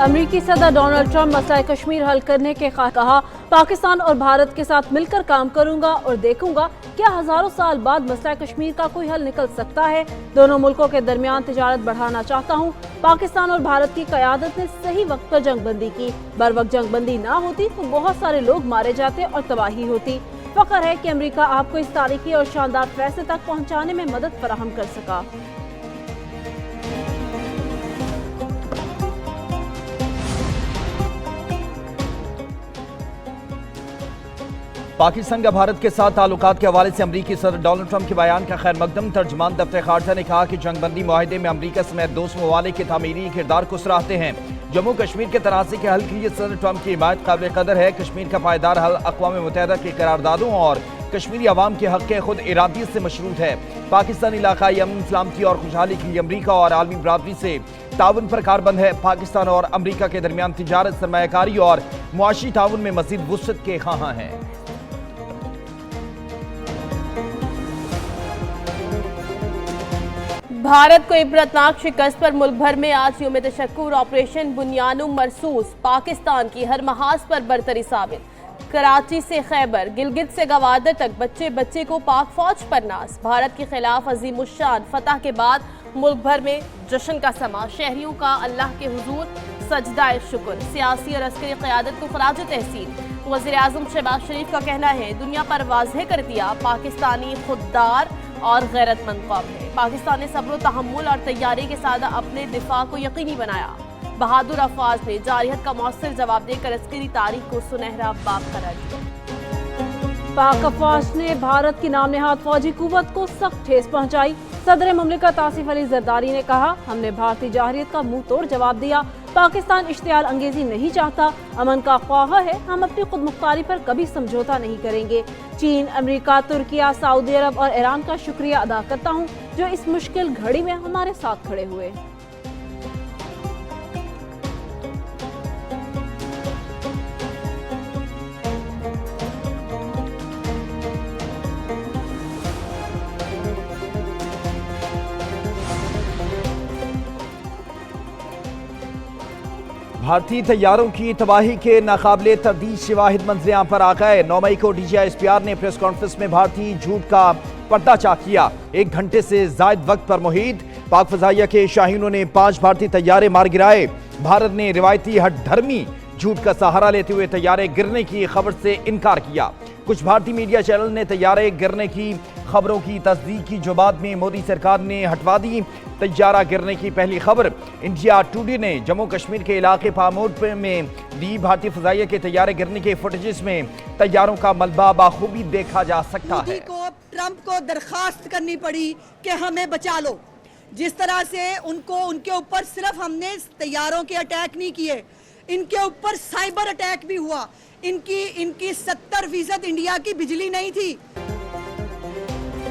امریکی صدر Donald Trump مسئلہ کشمیر حل کرنے کے کہا، پاکستان اور بھارت کے ساتھ مل کر کام کروں گا اور دیکھوں گا کیا ہزاروں سال بعد مسئلہ کشمیر کا کوئی حل نکل سکتا ہے۔ دونوں ملکوں کے درمیان تجارت بڑھانا چاہتا ہوں۔ پاکستان اور بھارت کی قیادت نے صحیح وقت پر جنگ بندی کی۔ بروقت جنگ بندی نہ ہوتی تو بہت سارے لوگ مارے جاتے اور تباہی ہوتی۔ فخر ہے کہ امریکہ آپ کو اس تاریخی اور شاندار فیصلے تک پہنچانے میں مدد فراہم کر سکا۔ پاکستان کا بھارت کے ساتھ تعلقات کے حوالے سے امریکی صدر ڈونلڈ ٹرمپ کے بیان کا خیر مقدم۔ ترجمان دفتر خارجہ نے کہا کہ جنگ بندی معاہدے میں امریکہ سمیت دوست ممالک کے تعمیری کردار کو سراہتے ہیں۔ جموں کشمیر کے تنازع کے حل کے لیے صدر ٹرمپ کی حمایت قابل قدر ہے۔ کشمیر کا پائیدار حل اقوام متحدہ کی قراردادوں اور کشمیری عوام کے حق خود ارادیت سے مشروط ہے۔ پاکستان علاقائی امن، سلامتی اور خوشحالی کے لیے امریکہ اور عالمی برادری سے تعاون پر کاربند ہے۔ پاکستان اور امریکہ کے درمیان تجارت، سرمایہ کاری اور معاشی تعاون میں مزید وسعت کے خواہاں ہیں۔ بھارت کو عبرتناک شکست پر ملک بھر میں آج یوم تشکر آپریشن بنیانو مرصوص، پاکستان کی ہر محاذ پر برتری ثابت۔ کراچی سے خیبر، گلگت سے گوادر تک بچے بچے کو پاک فوج پر ناز۔ بھارت کے خلاف عظیم الشان فتح کے بعد ملک بھر میں جشن کا سما، شہریوں کا اللہ کے حضور سجدہ شکر، سیاسی اور عسکری قیادت کو خراج تحسین۔ وزیر اعظم شہباز شریف کا کہنا ہے، دنیا پر واضح کر دیا پاکستانی خوددار اور غیرت مند قوم ہے۔ پاکستان نے صبر و تحمل اور تیاری کے ساتھ اپنے دفاع کو یقینی بنایا۔ بہادر افواج نے جارحیت کا مؤثر جواب دے کر عسکری تاریخ کو سنہرا باب قرار دیا۔ پاک افواج نے بھارت کی نام نہاد فوجی قوت کو سخت ٹھیس پہنچائی۔ صدر مملکت آصف علی زرداری نے کہا، ہم نے بھارتی جارحیت کا منہ توڑ جواب دیا۔ پاکستان اشتعال انگیزی نہیں چاہتا، امن کا خواہاں ہے، ہم اپنی خود مختاری پر کبھی سمجھوتا نہیں کریں گے۔ چین، امریکہ، ترکیہ، سعودی عرب اور ایران کا شکریہ ادا کرتا ہوں جو اس مشکل گھڑی میں ہمارے ساتھ کھڑے ہوئے۔ بھارتی طیاروں کی تباہی کے ناقابل تردید شواہد منظر عام پر آ گئے۔ 9 مئی کو D G I S P R نے پریس کانفرنس میں بھارتی جھوٹ کا پردہ چاک کیا۔ 1 گھنٹے سے زائد وقت پر محیط پاک فضائیہ کے شاہینوں نے 5 بھارتی طیارے مار گرائے۔ بھارت نے روایتی ہٹ دھرمی جھوٹ کا سہارا لیتے ہوئے طیارے گرنے کی خبر سے انکار کیا۔ کچھ بھارتی میڈیا چینل نے طیارے گرنے کی خبروں کی تصدیق کی جو بعد میں مودی سرکار نے ہٹوا دی۔ طیارہ گرنے کی پہلی خبر انڈیا ٹوڈے نے جموں کشمیر کے علاقے پامور میں دی۔ بھارتی فضائیہ کے طیارے گرنے کے فوٹیجز میں طیاروں کا ملبہ بخوبی دیکھا جا سکتا ہے۔ مودی کو ٹرمپ کو درخواست کرنی پڑی کہ ہمیں بچا لو۔ جس طرح سے ان کے اوپر صرف ہم نے طیاروں کے اٹیک نہیں کیے، ان کے اوپر سائبر اٹیک بھی ہوا۔ ان کی 70% انڈیا کی بجلی نہیں تھی۔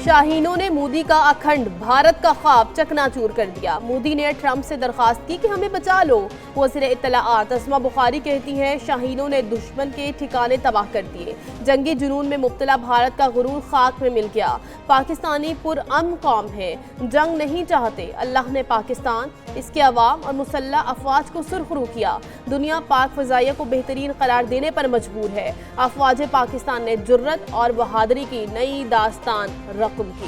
شاہینوں نے مودی کا اکھنڈ بھارت کا خواب چکناچور کر دیا۔ مودی نے ٹرمپ سے درخواست کی کہ ہمیں بچا لو۔ وزیر اطلاعات اسما بخاری کہتی ہیں، شاہینوں نے دشمن کے ٹھکانے تباہ کر دیے۔ جنگی جنون میں مبتلا بھارت کا غرور خاک میں مل گیا۔ پاکستانی پرامن قوم ہے، جنگ نہیں چاہتے۔ اللہ نے پاکستان، اس کے عوام اور مسلح افواج کو سرخرو کیا۔ دنیا پاک فضائیہ کو بہترین قرار دینے پر مجبور ہے۔ افواج پاکستان نے جرت اور بہادری کی نئی داستان رقم کی۔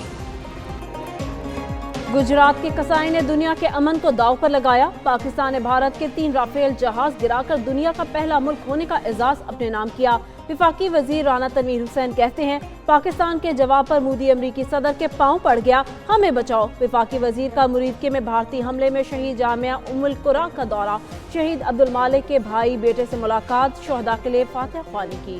گجرات کے قصائی نے دنیا کے امن کو داؤ پر لگایا۔ پاکستان نے بھارت کے 3 رافیل جہاز گرا کر دنیا کا پہلا ملک ہونے کا اعزاز اپنے نام کیا۔ وفاقی وزیر رانا تنویر حسین کہتے ہیں، پاکستان کے جواب پر مودی امریکی صدر کے پاؤں پڑ گیا، ہمیں بچاؤ۔ وفاقی وزیر کا مریدکے میں بھارتی حملے میں شہید جامعہ ام القرا کا دورہ، شہید عبدالمالک کے بھائی بیٹے سے ملاقات، شہداء کے لیے فاتح خوانی کی۔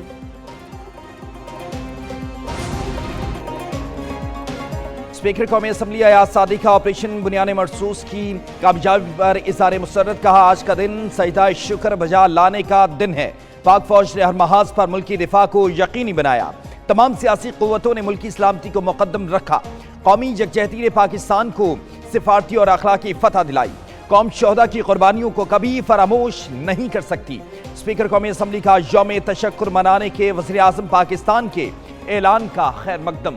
اسپیکر قومی اسمبلی ایاز صادق کا آپریشن بنیان مرصوص کی کامیابی پر اظہار مسرت، کہا آج کا دن سجدہ شکر بجا لانے کا دن ہے۔ پاک فوج نے ہر محاذ پر ملکی دفاع کو یقینی بنایا۔ تمام سیاسی قوتوں نے ملکی سلامتی کو مقدم رکھا۔ قومی یکجہتی نے پاکستان کو سفارتی اور اخلاقی فتح دلائی۔ قوم شہداء کی قربانیوں کو کبھی فراموش نہیں کر سکتی۔ اسپیکر قومی اسمبلی کا یوم تشکر منانے کے وزیر اعظم پاکستان کے اعلان کا خیر مقدم۔